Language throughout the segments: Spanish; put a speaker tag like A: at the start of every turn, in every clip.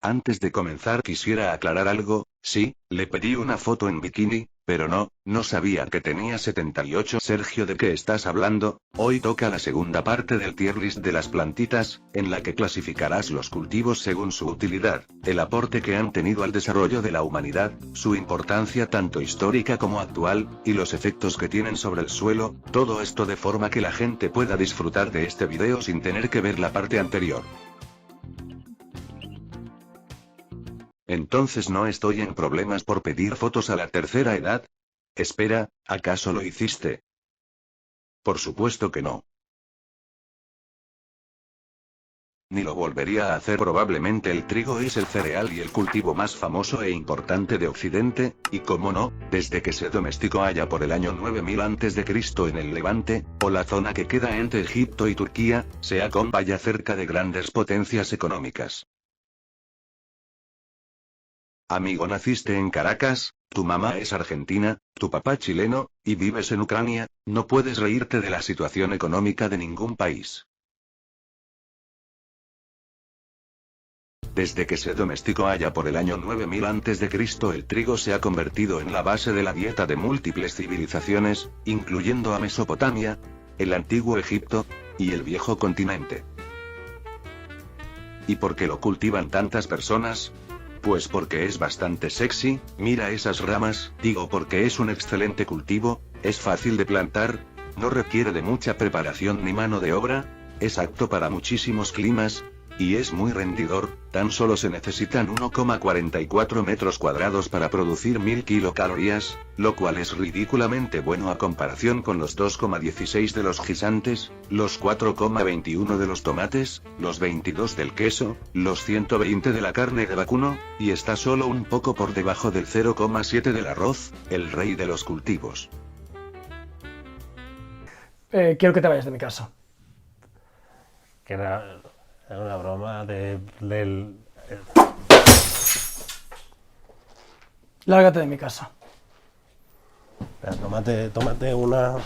A: Antes de comenzar quisiera aclarar algo, sí, le pedí una foto en bikini, pero no sabía que tenía 78. Sergio, ¿de qué estás hablando? Hoy toca la segunda parte del tier list de las plantitas, en la que clasificarás los cultivos según su utilidad, el aporte que han tenido al desarrollo de la humanidad, su importancia tanto histórica como actual, y los efectos que tienen sobre el suelo, todo esto de forma que la gente pueda disfrutar de este video sin tener que ver la parte anterior. Entonces no estoy en problemas por pedir fotos a la tercera edad. Espera, ¿acaso lo hiciste? Por supuesto que no. Ni lo volvería a hacer. Probablemente el trigo es el cereal y el cultivo más famoso e importante de Occidente, y como no, desde que se domesticó allá por el año 9000 a.C. en el Levante, o la zona que queda entre Egipto y Turquía, se ha vaya cerca de grandes potencias económicas. Amigo, naciste en Caracas, tu mamá es argentina, tu papá chileno, y vives en Ucrania, no puedes reírte de la situación económica de ningún país. Desde que se domesticó allá por el año 9000 a.C., el trigo se ha convertido en la base de la dieta de múltiples civilizaciones, incluyendo a Mesopotamia, el antiguo Egipto, y el viejo continente. ¿Y por qué lo cultivan tantas personas? Pues porque es bastante sexy, mira esas ramas, digo porque es un excelente cultivo, es fácil de plantar, no requiere de mucha preparación ni mano de obra, es apto para muchísimos climas, y es muy rendidor, tan solo se necesitan 1,44 metros cuadrados para producir 1000 kilocalorías, lo cual es ridículamente bueno a comparación con los 2,16 de los guisantes, los 4,21 de los tomates, los 22 del queso, los 120 de la carne de vacuno, y está solo un poco por debajo del 0,7 del arroz, el rey de los cultivos.
B: Quiero que te vayas de mi casa.
C: Que era una broma del...
B: Lárgate de mi casa.
C: Espera, tómate una...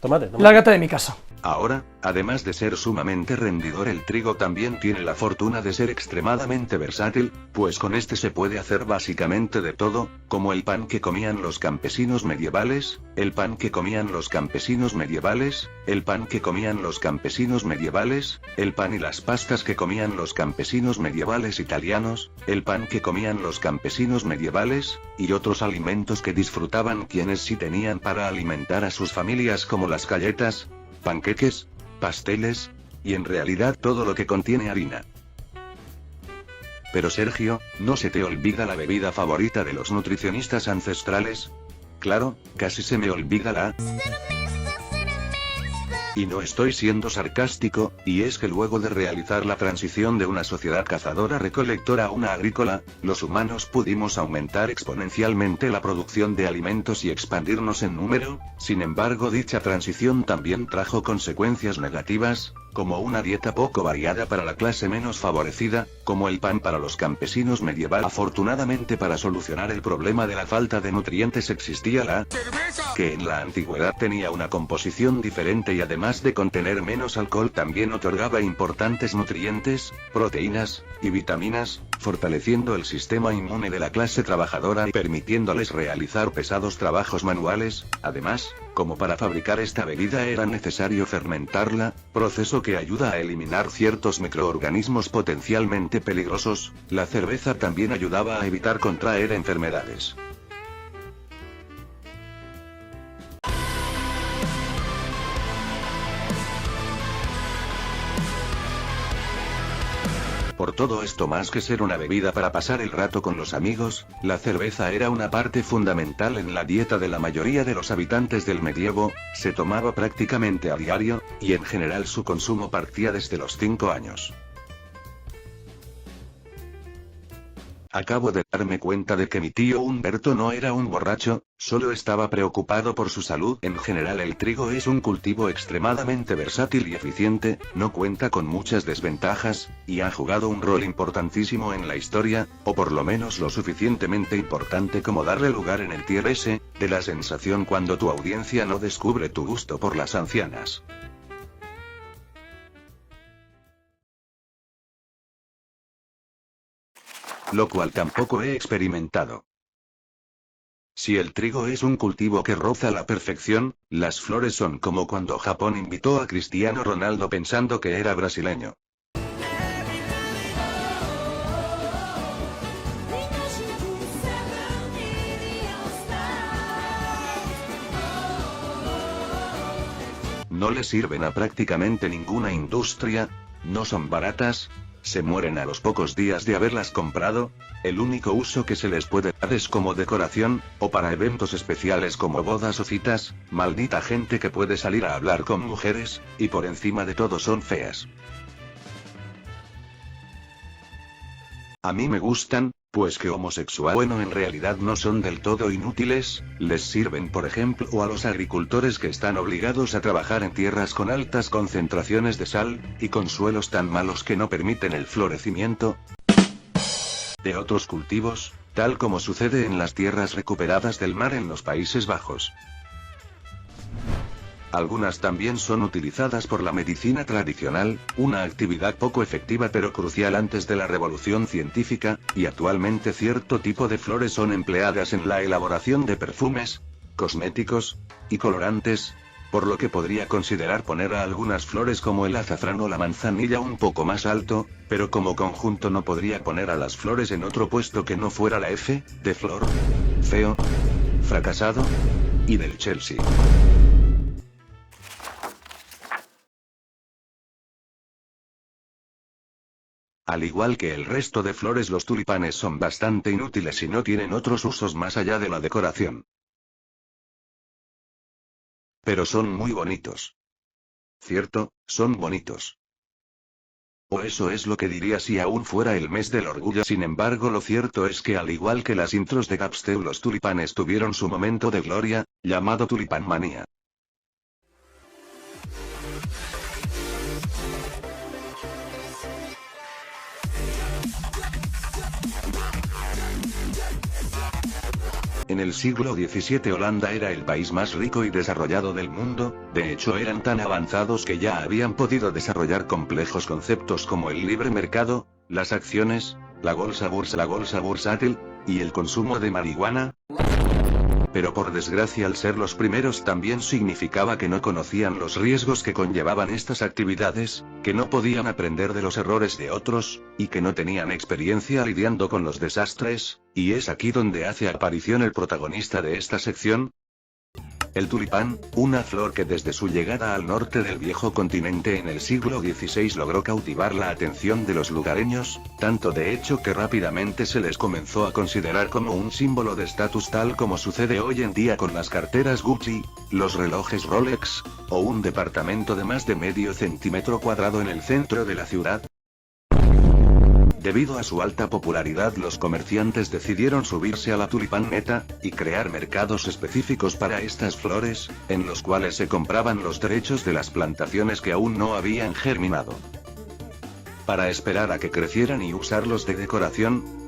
C: Tómate.
B: Lárgate de mi casa.
A: Ahora, además de ser sumamente rendidor, el trigo también tiene la fortuna de ser extremadamente versátil, pues con este se puede hacer básicamente de todo, como el pan que comían los campesinos medievales, el pan que comían los campesinos medievales, el pan que comían los campesinos medievales, el pan y las pastas que comían los campesinos medievales italianos, el pan que comían los campesinos medievales, y otros alimentos que disfrutaban quienes sí tenían para alimentar a sus familias, como las galletas, panqueques, pasteles, y en realidad todo lo que contiene harina. Pero Sergio, ¿no se te olvida la bebida favorita de los nutricionistas ancestrales? Claro, casi se me olvida la... Y no estoy siendo sarcástico, y es que luego de realizar la transición de una sociedad cazadora-recolectora a una agrícola, los humanos pudimos aumentar exponencialmente la producción de alimentos y expandirnos en número. Sin embargo, dicha transición también trajo consecuencias negativas, como una dieta poco variada para la clase menos favorecida, como el pan para los campesinos medievales. Afortunadamente, para solucionar el problema de la falta de nutrientes existía la cerveza, que en la antigüedad tenía una composición diferente y además de contener menos alcohol también otorgaba importantes nutrientes, proteínas y vitaminas, fortaleciendo el sistema inmune de la clase trabajadora y permitiéndoles realizar pesados trabajos manuales. Además, como para fabricar esta bebida era necesario fermentarla, proceso que ayuda a eliminar ciertos microorganismos potencialmente peligrosos, la cerveza también ayudaba a evitar contraer enfermedades. Por todo esto, más que ser una bebida para pasar el rato con los amigos, la cerveza era una parte fundamental en la dieta de la mayoría de los habitantes del medievo, se tomaba prácticamente a diario, y en general su consumo partía desde los 5 años. Acabo de darme cuenta de que mi tío Humberto no era un borracho, solo estaba preocupado por su salud. En general, el trigo es un cultivo extremadamente versátil y eficiente, no cuenta con muchas desventajas, y ha jugado un rol importantísimo en la historia, o por lo menos lo suficientemente importante como darle lugar en el tier S, de la sensación cuando tu audiencia no descubre tu gusto por las ancianas. lo cual tampoco he experimentado. Si el trigo es un cultivo que roza la perfección, las flores son como cuando Japón invitó a Cristiano Ronaldo pensando que era brasileño. No le sirven a prácticamente ninguna industria, no son baratas, se mueren a los pocos días de haberlas comprado, el único uso que se les puede dar es como decoración, o para eventos especiales como bodas o citas, maldita gente que puede salir a hablar con mujeres, y por encima de todo son feas. A mí me gustan, pues que homosexual bueno en realidad no son del todo inútiles, les sirven por ejemplo a los agricultores que están obligados a trabajar en tierras con altas concentraciones de sal, y con suelos tan malos que no permiten el florecimiento de otros cultivos, tal como sucede en las tierras recuperadas del mar en los Países Bajos. Algunas también son utilizadas por la medicina tradicional, una actividad poco efectiva pero crucial antes de la revolución científica, y actualmente cierto tipo de flores son empleadas en la elaboración de perfumes, cosméticos, y colorantes, por lo que podría considerar poner a algunas flores como el azafrán o la manzanilla un poco más alto, pero como conjunto no podría poner a las flores en otro puesto que no fuera la F, de flor, feo, fracasado, y del Chelsea. Al igual que el resto de flores, los tulipanes son bastante inútiles y no tienen otros usos más allá de la decoración. Pero son muy bonitos. Cierto, son bonitos. O eso es lo que diría si aún fuera el mes del orgullo. Sin embargo, lo cierto es que al igual que las intros de Dubstep, los tulipanes tuvieron su momento de gloria, llamado tulipanmanía. En el siglo XVII Holanda era el país más rico y desarrollado del mundo, de hecho eran tan avanzados que ya habían podido desarrollar complejos conceptos como el libre mercado, las acciones, la bolsa bursátil, y el consumo de marihuana. Pero por desgracia, al ser los primeros también significaba que no conocían los riesgos que conllevaban estas actividades, que no podían aprender de los errores de otros, y que no tenían experiencia lidiando con los desastres, y es aquí donde hace aparición el protagonista de esta sección. El tulipán, una flor que desde su llegada al norte del viejo continente en el siglo XVI logró cautivar la atención de los lugareños, tanto de hecho que rápidamente se les comenzó a considerar como un símbolo de estatus, tal como sucede hoy en día con las carteras Gucci, los relojes Rolex, o un departamento de más de medio centímetro cuadrado en el centro de la ciudad. Debido a su alta popularidad, los comerciantes decidieron subirse a la tulipaneta, y crear mercados específicos para estas flores, en los cuales se compraban los derechos de las plantaciones que aún no habían germinado, para esperar a que crecieran y usarlos de decoración.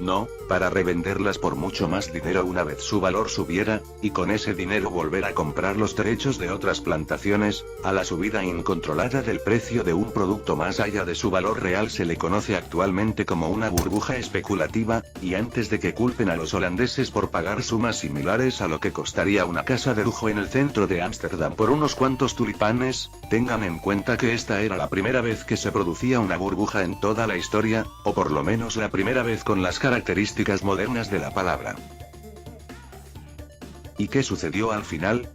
A: No, para revenderlas por mucho más dinero una vez su valor subiera, y con ese dinero volver a comprar los derechos de otras plantaciones. A la subida incontrolada del precio de un producto más allá de su valor real se le conoce actualmente como una burbuja especulativa, y antes de que culpen a los holandeses por pagar sumas similares a lo que costaría una casa de lujo en el centro de Ámsterdam por unos cuantos tulipanes, tengan en cuenta que esta era la primera vez que se producía una burbuja en toda la historia, o por lo menos la primera vez con las características modernas de la palabra. ¿Y qué sucedió al final?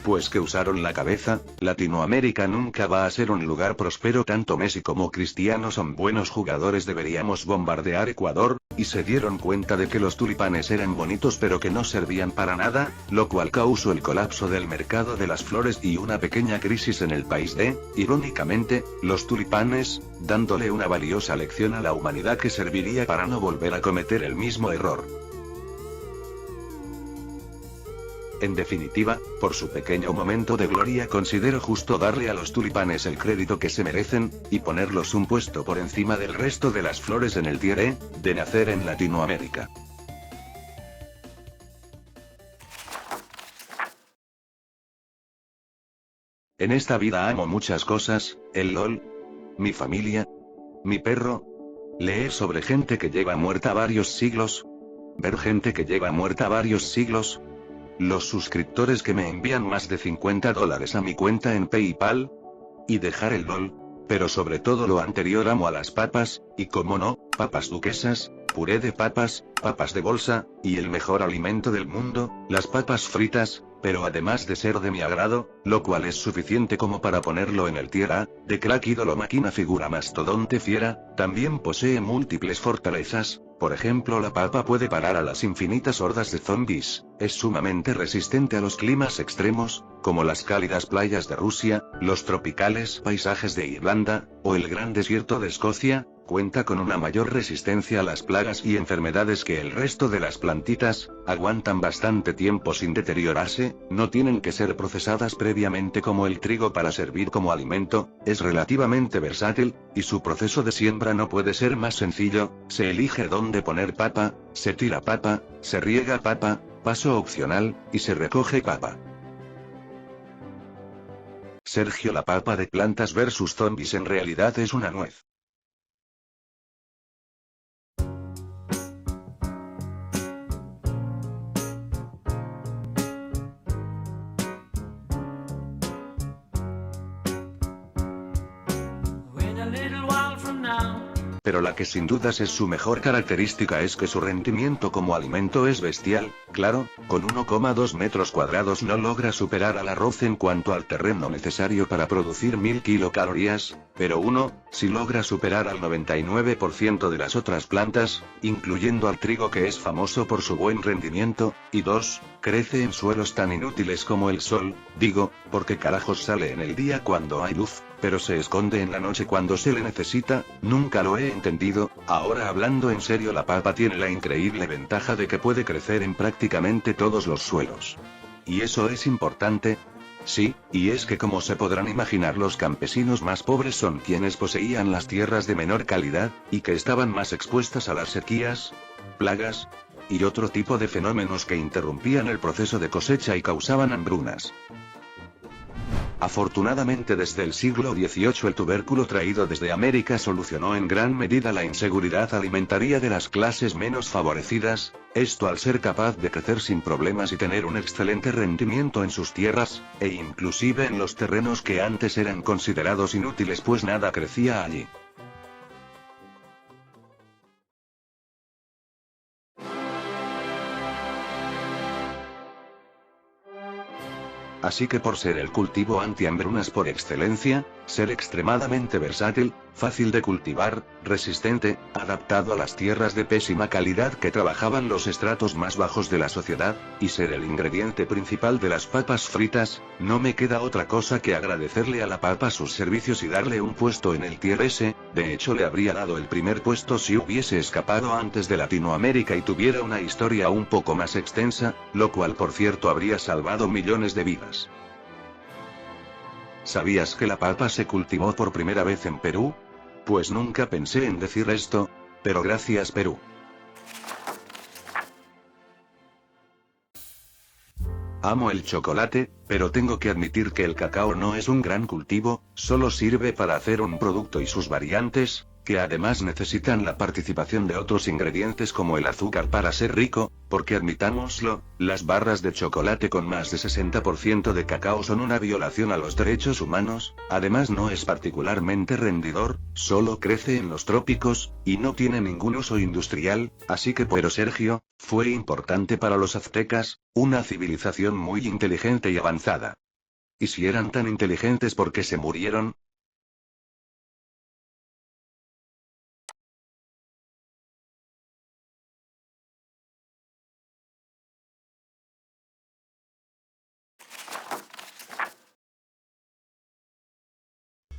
A: Pues que usaron la cabeza. Latinoamérica nunca va a ser un lugar próspero. Tanto Messi como Cristiano son buenos jugadores, deberíamos bombardear Ecuador, y se dieron cuenta de que los tulipanes eran bonitos pero que no servían para nada, lo cual causó el colapso del mercado de las flores y una pequeña crisis en el país de, irónicamente, los tulipanes, dándole una valiosa lección a la humanidad que serviría para no volver a cometer el mismo error. En definitiva, por su pequeño momento de gloria considero justo darle a los tulipanes el crédito que se merecen, y ponerlos un puesto por encima del resto de las flores en el tier E, de nacer en Latinoamérica. En esta vida amo muchas cosas: el LOL, mi familia, mi perro, Leer sobre gente que lleva muerta varios siglos. Ver gente que lleva muerta varios siglos. Los suscriptores que me envían más de $50 a mi cuenta en PayPal. Y dejar el LOL. Pero sobre todo lo anterior, amo a las papas, y como no, papas duquesas, puré de papas, papas de bolsa, y el mejor alimento del mundo, las papas fritas, pero además de ser de mi agrado, lo cual es suficiente como para ponerlo en el tier A, de crack ídolo máquina figura mastodonte fiera, también posee múltiples fortalezas. Por ejemplo, la papa puede parar a las infinitas hordas de zombies, es sumamente resistente a los climas extremos, como las cálidas playas de Rusia, los tropicales paisajes de Irlanda, o el gran desierto de Escocia, cuenta con una mayor resistencia a las plagas y enfermedades que el resto de las plantitas, aguantan bastante tiempo sin deteriorarse, no tienen que ser procesadas previamente como el trigo para servir como alimento, es relativamente versátil, y su proceso de siembra no puede ser más sencillo, se elige dónde poner papa, se tira papa, se riega papa, paso opcional, y se recoge papa. Sergio, la papa de Plantas vs Zombies en realidad es una nuez. Pero la que sin dudas es su mejor característica es que su rendimiento como alimento es bestial, claro, con 1,2 metros cuadrados no logra superar al arroz en cuanto al terreno necesario para producir 1000 kilocalorías, pero sí logra superar al 99% de las otras plantas, incluyendo al trigo que es famoso por su buen rendimiento, y 2, crece en suelos tan inútiles como el sol, digo, porque carajos sale en el día cuando hay luz, pero se esconde en la noche cuando se le necesita, nunca lo he entendido. Ahora hablando en serio, la papa tiene la increíble ventaja de que puede crecer en prácticamente todos los suelos. ¿Y eso es importante? Sí, y es que como se podrán imaginar, los campesinos más pobres son quienes poseían las tierras de menor calidad, y que estaban más expuestas a las sequías, plagas, y otro tipo de fenómenos que interrumpían el proceso de cosecha y causaban hambrunas. Afortunadamente desde el siglo XVIII el tubérculo traído desde América solucionó en gran medida la inseguridad alimentaria de las clases menos favorecidas, esto al ser capaz de crecer sin problemas y tener un excelente rendimiento en sus tierras, e inclusive en los terrenos que antes eran considerados inútiles pues nada crecía allí. Así que por ser el cultivo anti-hambrunas por excelencia, ser extremadamente versátil, fácil de cultivar, resistente, adaptado a las tierras de pésima calidad que trabajaban los estratos más bajos de la sociedad, y ser el ingrediente principal de las papas fritas, no me queda otra cosa que agradecerle a la papa sus servicios y darle un puesto en el tier S. De hecho le habría dado el primer puesto si hubiese escapado antes de Latinoamérica y tuviera una historia un poco más extensa, lo cual por cierto habría salvado millones de vidas. ¿Sabías que la papa se cultivó por primera vez en Perú? Pues nunca pensé en decir esto, pero gracias Perú. Amo el chocolate, pero tengo que admitir que el cacao no es un gran cultivo, solo sirve para hacer un producto y sus variantes, que además necesitan la participación de otros ingredientes como el azúcar para ser rico, porque admitámoslo, las barras de chocolate con más de 60% de cacao son una violación a los derechos humanos, además no es particularmente rendidor, solo crece en los trópicos, y no tiene ningún uso industrial, así que pero Sergio, fue importante para los aztecas, una civilización muy inteligente y avanzada. ¿Y si eran tan inteligentes por qué se murieron?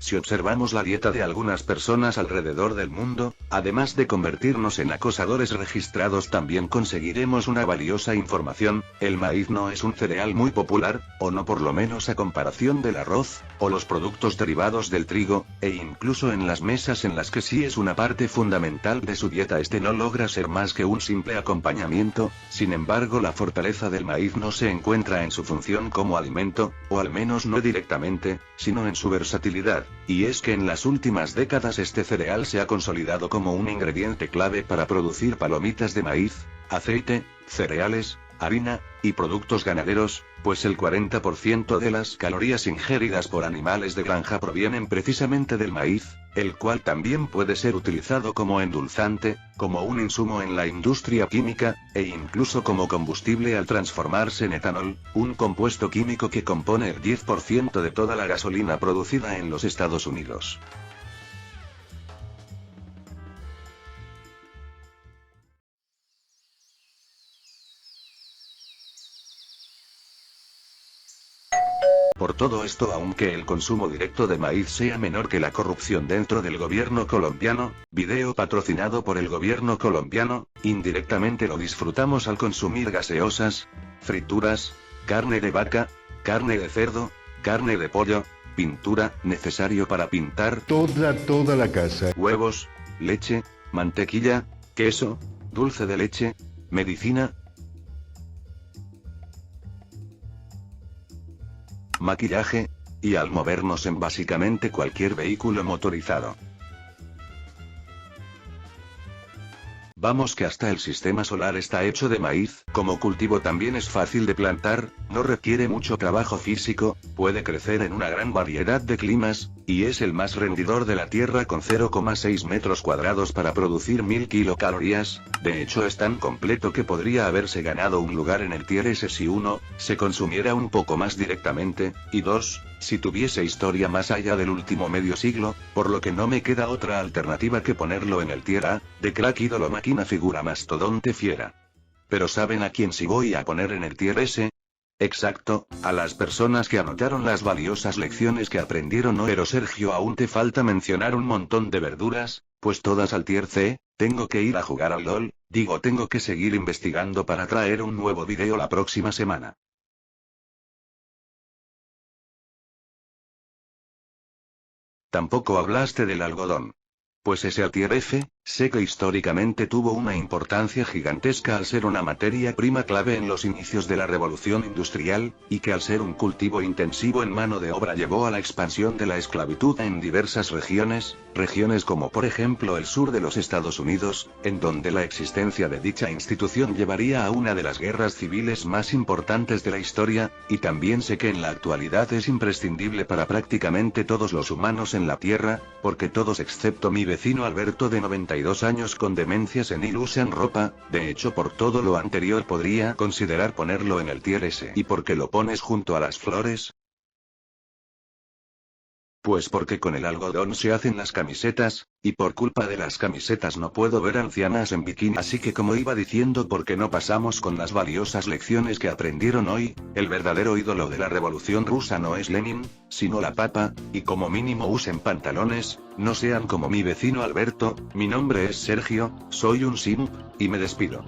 A: Si observamos la dieta de algunas personas alrededor del mundo, además de convertirnos en acosadores registrados, también conseguiremos una valiosa información. El maíz no es un cereal muy popular, o no por lo menos a comparación del arroz, o los productos derivados del trigo, e incluso en las mesas en las que sí es una parte fundamental de su dieta este no logra ser más que un simple acompañamiento. Sin embargo, la fortaleza del maíz no se encuentra en su función como alimento, o al menos no directamente, sino en su versatilidad. Y es que en las últimas décadas este cereal se ha consolidado como un ingrediente clave para producir palomitas de maíz, aceite, cereales, harina, y productos ganaderos, pues el 40% de las calorías ingeridas por animales de granja provienen precisamente del maíz, el cual también puede ser utilizado como endulzante, como un insumo en la industria química, e incluso como combustible al transformarse en etanol, un compuesto químico que compone el 10% de toda la gasolina producida en los Estados Unidos. Por todo esto, aunque el consumo directo de maíz sea menor que la corrupción dentro del gobierno colombiano, video patrocinado por el gobierno colombiano, indirectamente lo disfrutamos al consumir gaseosas, frituras, carne de vaca, carne de cerdo, carne de pollo, pintura, necesario para pintar,
D: toda la casa,
A: huevos, leche, mantequilla, queso, dulce de leche, medicina, maquillaje, y al movernos en básicamente cualquier vehículo motorizado. Vamos que hasta el sistema solar está hecho de maíz, como cultivo también es fácil de plantar, no requiere mucho trabajo físico, puede crecer en una gran variedad de climas, y es el más rendidor de la tierra con 0,6 metros cuadrados para producir 1000 kilocalorías, de hecho es tan completo que podría haberse ganado un lugar en el Tier S si 1, se consumiera un poco más directamente, y 2, si tuviese historia más allá del último medio siglo, por lo que no me queda otra alternativa que ponerlo en el Tier A, de crack ídolo máquina figura mastodonte fiera. Pero ¿saben a quién sí voy a poner en el Tier S? Exacto, a las personas que anotaron las valiosas lecciones que aprendieron hoy. Pero Sergio, aún te falta mencionar un montón de verduras, pues todas al Tier C, tengo que ir a jugar al LOL, tengo que seguir investigando para traer un nuevo video la próxima semana. Tampoco hablaste del algodón. Pues ese al Tier F, sé que históricamente tuvo una importancia gigantesca al ser una materia prima clave en los inicios de la revolución industrial, y que al ser un cultivo intensivo en mano de obra llevó a la expansión de la esclavitud en diversas regiones como por ejemplo el sur de los Estados Unidos, en donde la existencia de dicha institución llevaría a una de las guerras civiles más importantes de la historia, y también sé que en la actualidad es imprescindible para prácticamente todos los humanos en la Tierra, porque todos excepto mi vecino Alberto de 92 años con demencia senil usan ropa, de hecho por todo lo anterior podría considerar ponerlo en el Tier S. ¿Y por qué lo pones junto a las flores? Pues porque con el algodón se hacen las camisetas, y por culpa de las camisetas no puedo ver ancianas en bikini. Así que como iba diciendo, ¿por qué no pasamos con las valiosas lecciones que aprendieron hoy? El verdadero ídolo de la revolución rusa no es Lenin, sino la papa, y como mínimo usen pantalones, no sean como mi vecino Alberto. Mi nombre es Sergio, soy un simp, y me despido.